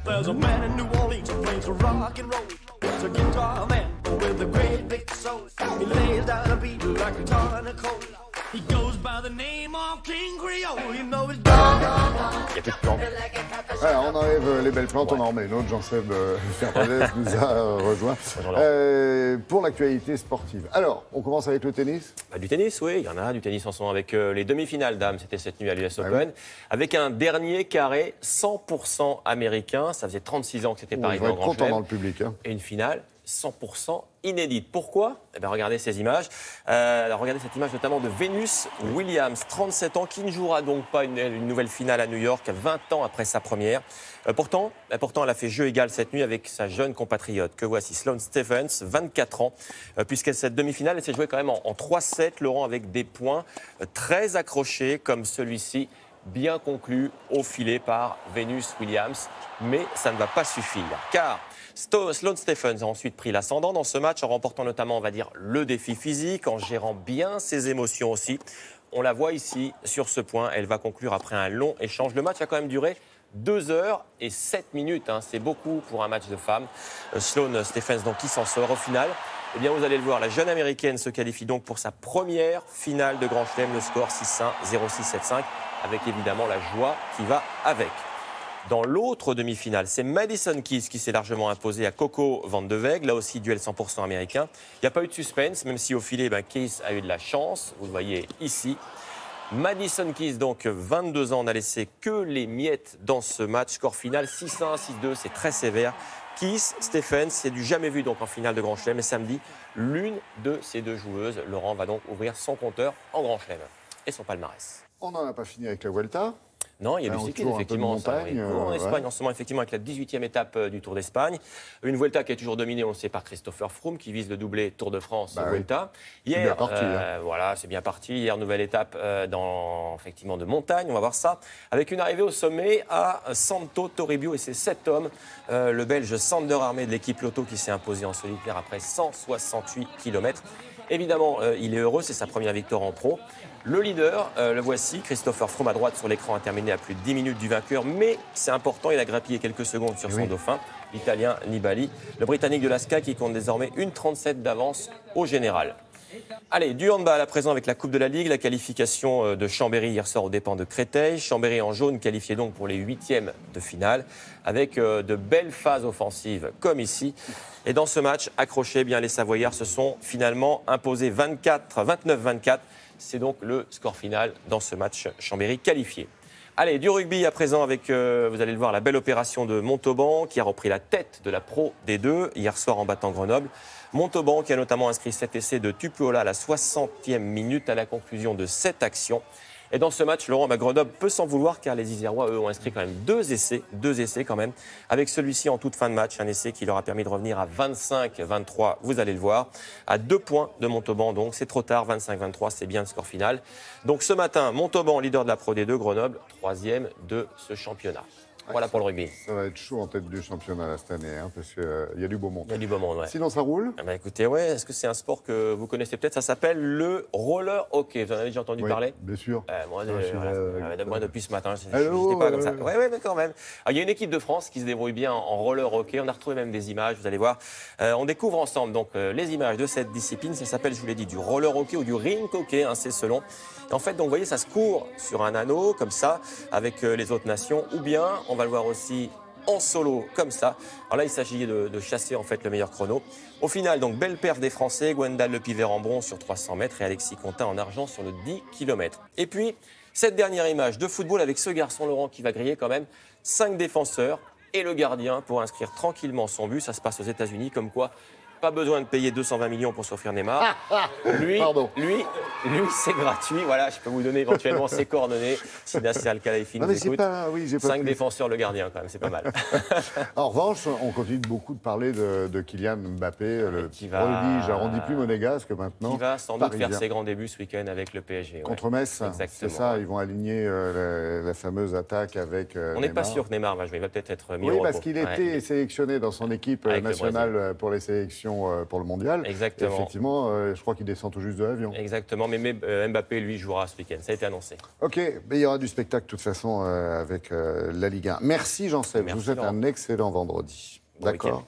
There's a man in New Orleans who plays the rock and roll. He's a guitar man with a great big soul. He lays down a beat like a ton of coal. He goes by the name of King Creole. You know it's gone. Il y a plus de plantes. Ouais, on enlève les belles plantes, on en remet une autre. Jean-Seb Fernandez nous a rejoint pour l'actualité sportive. Alors, on commence avec le tennis. Du tennis, oui, il y en a du tennis en ce moment avec les demi-finales dames. C'était cette nuit à l'US Open. Oui. Avec un dernier carré 100% américain. Ça faisait 36 ans que c'était pas arrivé en Grand content Chelem. dans le public. Hein. Et une finale 100% inédite. Pourquoi? Eh bien, regardez ces images. Alors, regardez cette image notamment de Venus Williams, 37 ans, qui ne jouera donc pas une nouvelle finale à New York, 20 ans après sa première. Pourtant, elle a fait jeu égal cette nuit avec sa jeune compatriote, que voici, Sloane Stephens, 24 ans, puisque cette demi-finale, elle s'est jouée quand même en 3-7, Laurent, avec des points très accrochés, comme celui-ci, bien conclu au filet par Venus Williams. Mais ça ne va pas suffire, car Sloane Stephens a ensuite pris l'ascendant dans ce match en remportant notamment, on va dire, le défi physique, en gérant bien ses émotions aussi. On la voit ici sur ce point. Elle va conclure après un long échange. Le match a quand même duré 2 heures et 7 minutes. Hein. C'est beaucoup pour un match de femmes. Sloane Stephens, donc, qui s'en sort au final. Eh bien, vous allez le voir, la jeune américaine se qualifie donc pour sa première finale de Grand Chelem. Le score 6-1, 0-6, 7-5, avec évidemment la joie qui va avec. Dans l'autre demi-finale, c'est Madison Keys qui s'est largement imposé à Coco Van de Weg. Là aussi, duel 100% américain. Il n'y a pas eu de suspense, même si au filet, Keys a eu de la chance. Vous le voyez ici. Madison Keys, donc 22 ans, n'a laissé que les miettes dans ce match. Score final 6-1, 6-2, c'est très sévère. Keys, Stephens, c'est du jamais vu donc en finale de Grand Chelem. Et samedi, l'une de ces deux joueuses, Laurent, va donc ouvrir son compteur en Grand Chelem et son palmarès. On n'en a pas fini avec la Vuelta. Non, il y a du cyclisme, effectivement. En Espagne, en ce moment, effectivement, avec la 18e étape du Tour d'Espagne. Une Vuelta qui est toujours dominée, on le sait, par Christopher Froome, qui vise le doublé Tour de France Vuelta. Hier, voilà, c'est bien parti. Hier, nouvelle étape effectivement, de montagne, on va voir ça. Avec une arrivée au sommet à Santo Toribio, et c'est 7 hommes. Le Belge Sander Armé de l'équipe Lotto qui s'est imposé en solitaire après 168 km. Évidemment, il est heureux, c'est sa première victoire en pro. Le leader, le voici, Christopher Froome à droite sur l'écran, a terminé à plus de 10 minutes du vainqueur. Mais c'est important, il a grappillé quelques secondes sur son dauphin, l'Italien Nibali. Le Britannique de la Sky qui compte désormais une 37 d'avance au général. Allez, du handball à présent avec la Coupe de la Ligue. La qualification de Chambéry hier soir aux dépens de Créteil. Chambéry en jaune qualifié donc pour les 8e de finale avec de belles phases offensives comme ici. Et dans ce match, accroché, bien les Savoyards se sont finalement imposés 29-24. C'est donc le score final dans ce match Chambéry qualifié. Allez, du rugby à présent avec, vous allez le voir, la belle opération de Montauban qui a repris la tête de la Pro D2 hier soir en battant Grenoble. Montauban qui a notamment inscrit 7 essais de Tupuola à la 60e minute à la conclusion de cette action. Et dans ce match, Laurent, Grenoble peut s'en vouloir car les Isérois, eux, ont inscrit quand même deux essais quand même. Avec celui-ci en toute fin de match, un essai qui leur a permis de revenir à 25-23, vous allez le voir, à 2 points de Montauban. Donc c'est trop tard, 25-23, c'est bien le score final. Donc ce matin, Montauban, leader de la Pro D2, Grenoble, 3e de ce championnat. Voilà pour le rugby. Ça va être chaud en tête du championnat là, cette année, hein, parce qu'il y a du beau monde. Il y a du beau monde, ouais. Sinon, ça roule? Écoutez, ouais, est-ce que c'est un sport que vous connaissez peut-être? Ça s'appelle le roller hockey. Vous en avez déjà entendu parler? Bien sûr. Moi, depuis ce matin, je n'étais pas comme ça. Oui, mais quand même. Alors, il y a une équipe de France qui se débrouille bien en roller hockey. On a retrouvé même des images, vous allez voir. On découvre ensemble donc, les images de cette discipline. Ça s'appelle, je vous l'ai dit, du roller hockey ou du rink hockey, hein, c'est selon. Et en fait, donc, vous voyez, ça se court sur un anneau, comme ça, avec les autres nations. Ou bien, on va le voir aussi en solo, comme ça. Alors là, il s'agit de chasser en fait le meilleur chrono. Au final, donc, belle perf des Français. Gwendal Le Pivert en bronze sur 300 mètres et Alexis Contin en argent sur le 10 km. Et puis, cette dernière image de football avec ce garçon, Laurent, qui va griller quand même 5 défenseurs et le gardien pour inscrire tranquillement son but. Ça se passe aux États-Unis, comme quoi... Pas besoin de payer 220 millions pour s'offrir Neymar. Lui, c'est gratuit. Voilà, je peux vous donner éventuellement ses coordonnées. Si Nasser Al-Khelaifi nous écoute. 5 défenseurs, le gardien, quand même, c'est pas mal. En revanche, on continue beaucoup de parler de Kylian Mbappé, le prodige, on dit plus monégasque maintenant. Qui va sans doute faire ses grands débuts ce week-end avec le PSG. Contre Metz, c'est ça, ils vont aligner la fameuse attaque avec On n'est pas sûr que Neymar va jouer, il va peut-être être mis au repos. Oui, parce qu'il était sélectionné dans son équipe nationale pour les sélections qualification pour le mondial. Exactement. Et effectivement, je crois qu'il descend tout juste de l'avion. Exactement, mais Mbappé, lui, jouera ce week-end. Ça a été annoncé. OK, mais il y aura du spectacle de toute façon avec la Ligue 1. Merci Jean-Seb, je vous souhaite un excellent vendredi. Bon D'accord.